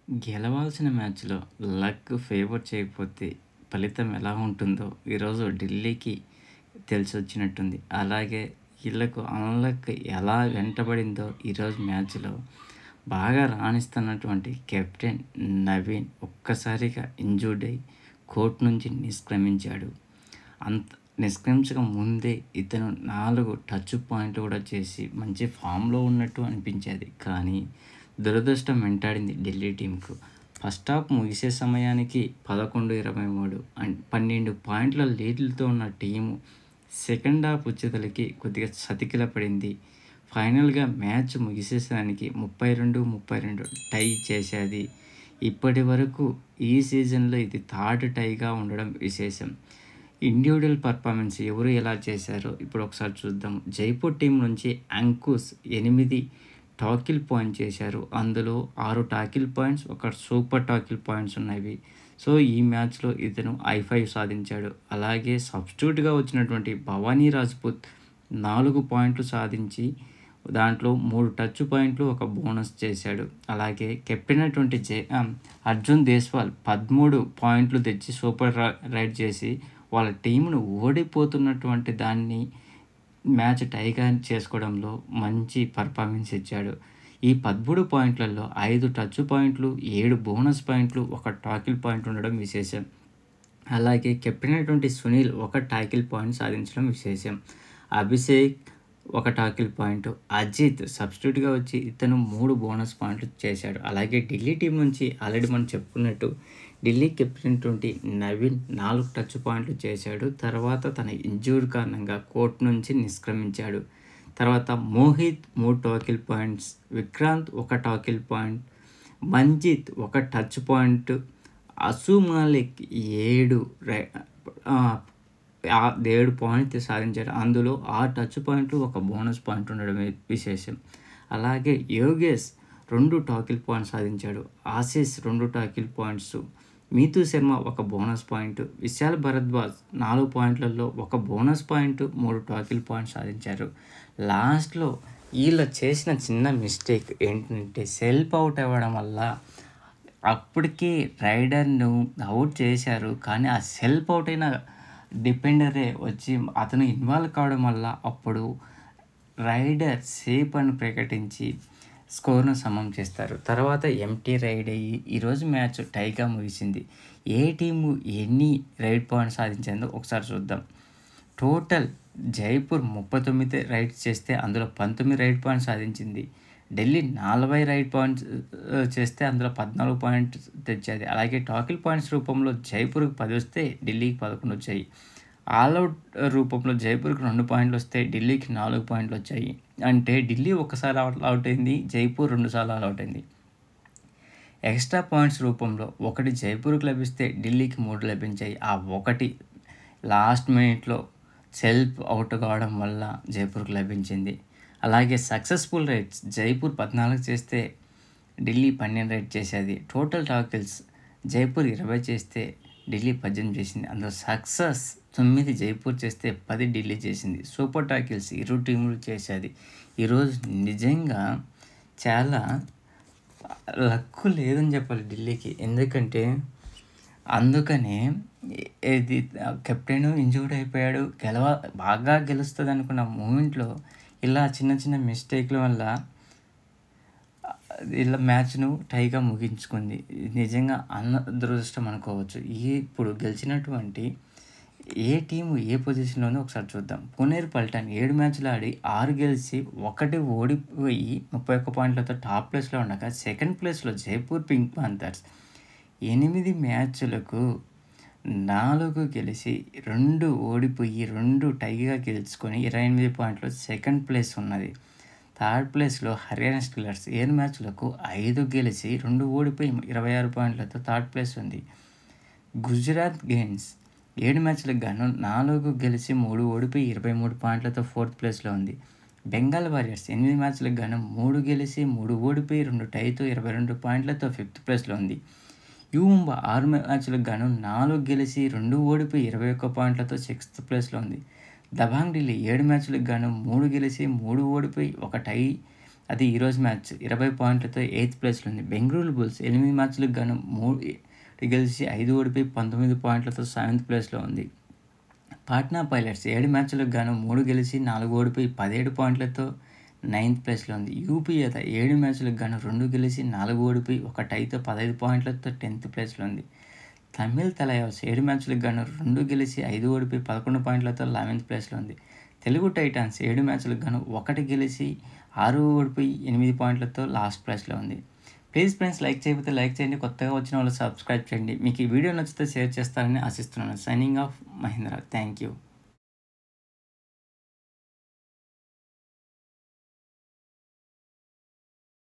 గెలవాల్సిన మ్యాచ్‌లో luck favour చేయకపోతే ఫలితం ఎలా ఉంటుందో ఈరోజు ఢిల్లీకి తెలిసొచ్చినట్టుంది. అలాగే ఈళ్ళకు అన్‌లక్ ఎలా వెంటబడిందో ఈరోజు మ్యాచ్‌లో బాగా రాణిస్తున్నటువంటి కెప్టెన్ నవీన్ ఒక్కసారిగా ఇంజ్యూర్డ్ అయ్యి కోర్ట్ నుంచి నిష్క్రమించాడు. అంత నిష్క్రమించక ముందే ఇతను 4 టచ్ పాయింట్లు కూడా చేసి మంచి ఫామ్‌లో ఉన్నట్టు అనిపించేది. కానీ దురదృష్టం వెంటాడింది ఢిల్లీ టీమ్‌కు. ఫస్ట్ హాఫ్ ముగిసే సమయానికి 11-23 అండ్ 12 పాయింట్ల లీడ్‌లతో ఉన్న టీము సెకండ్ హాఫ్ వచ్చేసరికి కొద్దిగా చతికిలపడింది. ఫైనల్‌గా మ్యాచ్ ముగిసేసరికి 32-32 టై చేసేది. ఇప్పటివరకు ఈ సీజన్‌లో ఇది థర్డ్ టైగా ఉండడం విశేషం. ఇండివిడ్యువల్ పెర్ఫార్మెన్స్ ఎవరు ఎలా చేశారో ఇప్పుడు ఒకసారి చూద్దాం. జైపూర్ టీం నుంచి అంకుష్ 8 టాకిల్ పాయింట్ చేశారు. అందులో 6 టాకిల్ పాయింట్స్, ఒక సూపర్ టాకిల్ పాయింట్స్ ఉన్నవి. సో ఈ మ్యాచ్‌లో ఇతను ఐ5 సాధించాడు. అలాగే సబ్స్టిట్యూట్‌గా వచ్చినటువంటి భవానీ రాజ్‌పుత్ 4 పాయింట్లు సాధించి దాంట్లో 3 టచ్ పాయింట్లు, ఒక బోనస్ చేశాడు. అలాగే కెప్టెన్ అయినటువంటి అర్జున్ దేశ్వాల్ 13 పాయింట్లు తెచ్చి సూపర్ రైడ్ చేసి వాళ్ళ టీంను ఓడిపోతున్నటువంటి దాన్ని మ్యాచ్ టైగా చేసుకోవడంలో మంచి పర్ఫార్మెన్స్ ఇచ్చాడు. ఈ 13 పాయింట్లలో 5 టచ్ పాయింట్లు, 7 బోనస్ పాయింట్లు, ఒక టాకిల్ పాయింట్ ఉండడం విశేషం. అలాగే కెప్టెన్ అయినటువంటి సునీల్ ఒక టాకిల్ పాయింట్ సాధించడం విశేషం. అభిషేక్ ఒక టాకిల్ పాయింట్, అజిత్ సబ్స్టిట్యూట్‌గా వచ్చి ఇతను 3 బోనస్ పాయింట్లు చేశాడు. అలాగే ఢిల్లీ టీం నుంచి ఆల్రెడీ మనం చెప్పుకున్నట్టు ఢిల్లీ కెప్టెన్ అయినటువంటి నవీన్ 4 టచ్ పాయింట్లు చేశాడు. తర్వాత తన ఇంజ్యూర్ కారణంగా కోర్ట్ నుంచి నిష్క్రమించాడు. తర్వాత మోహిత్ 3 టాకిల్ పాయింట్స్, విక్రాంత్ ఒక టాకిల్ పాయింట్, మంజిత్ ఒక టచ్ పాయింట్, అసు మాలిక్ 7 పాయింట్లు సాధించాడు. అందులో 6 టచ్ పాయింట్లు, ఒక బోనస్ పాయింట్ ఉండడం విశేషం. అలాగే యోగేష్ 2 టాకిల్ పాయింట్స్ సాధించాడు. ఆశీష్ 2 టాకిల్ పాయింట్స్, మీతూ శర్మ ఒక బోనస్ పాయింట్, విశాల్ భరద్వాజ్ 4 పాయింట్లలో ఒక బోనస్ పాయింట్, 3 టాకిల్ పాయింట్స్ సాధించారు. లాస్ట్‌లో వీళ్ళు చేసిన చిన్న మిస్టేక్ ఏంటంటే సెల్ఫ్ అవుట్ అవ్వడం వల్ల అప్పటికి రైడర్‌ను అవుట్ చేశారు. కానీ ఆ సెల్ఫ్ అవుట్ అయిన డిఫెండరే వచ్చి అతను ఇన్వాల్వ్ కావడం వల్ల అప్పుడు రైడర్ సేఫ్ అని ప్రకటించి స్కోర్‌ను సమం చేస్తారు. తర్వాత ఎంటీ రైడ్ అయ్యి ఈరోజు మ్యాచ్ టైగా ముగిసింది. ఏ టీము ఎన్ని రైడ్ పాయింట్స్ సాధించిందో ఒకసారి చూద్దాం. టోటల్ జైపూర్ 39 రైడ్స్ చేస్తే అందులో 19 రైడ్ పాయింట్స్ సాధించింది. ఢిల్లీ 40 రైడ్ పాయింట్స్ చేస్తే అందులో 14 పాయింట్స్ తెచ్చేది. అలాగే టాకిల్ పాయింట్స్ రూపంలో జైపూర్‌కి 10 వస్తే ఢిల్లీకి 11 వచ్చాయి. ఆల్అవుట్ రూపంలో జైపూర్‌కి 2 పాయింట్లు వస్తే ఢిల్లీకి 4 పాయింట్లు వచ్చాయి. అంటే ఢిల్లీ ఒక్కసారి అవుట్ అయింది, జైపూర్ 2 సార్లు అవుట్ అయింది. ఎక్స్ట్రా పాయింట్స్ రూపంలో ఒకటి జైపూర్‌కి లభిస్తే ఢిల్లీకి 3 లభించాయి. ఆ ఒకటి లాస్ట్ మినిట్‌లో సెల్ఫ్ అవుట్ కావడం వల్ల జైపూర్‌కి లభించింది. అలాగే సక్సెస్ఫుల్ రైడ్స్ జైపూర్ 14 చేస్తే ఢిల్లీ 12 రైడ్ చేసేది. టోటల్ టాకిల్స్ జైపూర్ 20 చేస్తే ఢిల్లీ 18 చేసింది. అందులో సక్సెస్ 9 జైపూర్ చేస్తే 10 ఢిల్లీ చేసింది. సూపర్ టాకిల్స్ ఇరు టీములు చేసేది. ఈరోజు నిజంగా చాలా లక్కు లేదని చెప్పాలి ఢిల్లీకి. ఎందుకంటే అందుకనే ఇది కెప్టెన్ ఇంజ్యూర్డ్ అయిపోయాడు. బాగా గెలుస్తుంది అనుకున్న మూమెంట్లో ఇలా చిన్న చిన్న మిస్టేక్ల వల్ల ఇలా మ్యాచ్‌ను టైగా ముగించుకుంది. నిజంగా దురదృష్టం అనుకోవచ్చు. ఇప్పుడు గెలిచినటువంటి ఏ టీము ఏ పొజిషన్‌లో ఉందో ఒకసారి చూద్దాం. పునేర్ పల్టన్ 7 మ్యాచ్‌లు ఆడి 6 గెలిచి 1 ఓడిపోయి 31 పాయింట్లతో టాప్ ప్లేస్‌లో ఉండగా సెకండ్ ప్లేస్‌లో జైపూర్ పింక్ పాంథర్స్ 8 మ్యాచ్‌లకు 4 గెలిచి 2 ఓడిపోయి 2 టైగా గెలుచుకొని 28 పాయింట్లు సెకండ్ ప్లేస్ ఉన్నది. థర్డ్ ప్లేస్‌లో హర్యానా స్టీలర్స్ 7 మ్యాచ్‌లకు 5 గెలిచి 2 ఓడిపోయి 26 పాయింట్లతో థర్డ్ ప్లేస్ ఉంది. గుజరాత్ గెయిన్స్ 7 మ్యాచ్‌లకు గాను 4 గెలిచి 3 ఓడిపోయి 23 పాయింట్లతో ఫోర్త్ ప్లేస్‌లో ఉంది. బెంగాల్ వారియర్స్ 8 మ్యాచ్‌లకు గాను 3 గెలిచి 3 ఓడిపోయి 2 టైతో 22 పాయింట్లతో ఫిఫ్త్ ప్లేస్‌లో ఉంది. యూ ముంబా 6 మ్యాచ్‌లకు గాను 4 గెలిచి 2 ఓడిపోయి 21 పాయింట్లతో సిక్స్త్ ప్లేస్‌లో ఉంది. దబాంగ్ ఢిల్లీ 7 మ్యాచ్‌లకు గాను 3 గెలిచి 3 ఓడిపోయి 1 టై అది ఈరోజు మ్యాచ్ 20 పాయింట్లతో 8థ్ ప్లేస్‌లో ఉంది. బెంగుళూరు బుల్స్ 8 మ్యాచ్‌లకు గాను 3 గెలిచి 5 ఓడిపోయి 19 పాయింట్లతో 7థ్ ప్లేస్‌లో ఉంది. పాట్నా పైలట్స్ 7 మ్యాచ్‌లకు గాను 3 గెలిచి 4 ఓడిపోయి 17 పాయింట్లతో 9థ్ ప్లేస్‌లో ఉంది. యూపీఏత 7 మ్యాచ్‌లకు గాను 2 గెలిచి 4 ఓడిపోయి 1 టైతో 15 పాయింట్లతో 10థ్ ప్లేస్‌లో ఉంది. తమిళ్ తలైవాస్ 7 మ్యాచ్‌లకు గాను 2 గెలిచి 5 ఓడిపోయి 11 పాయింట్లతో 11థ్ ప్లేస్‌లో ఉంది. తెలుగు టైటాన్స్ 7 మ్యాచ్‌లకు గాను 1 గెలిచి 6 ఓడిపోయి 8 పాయింట్లతో లాస్ట్ ప్లేస్‌లో ఉంది. ప్లీజ్ ఫ్రెండ్స్, లైక్ చేయకపోతే లైక్ చేయండి. కొత్తగా వచ్చిన వాళ్ళు సబ్స్క్రైబ్ చేయండి. మీకు ఈ వీడియో నచ్చితే షేర్ చేస్తారని ఆశిస్తున్నాను. Signing off Mahendra. Thank you.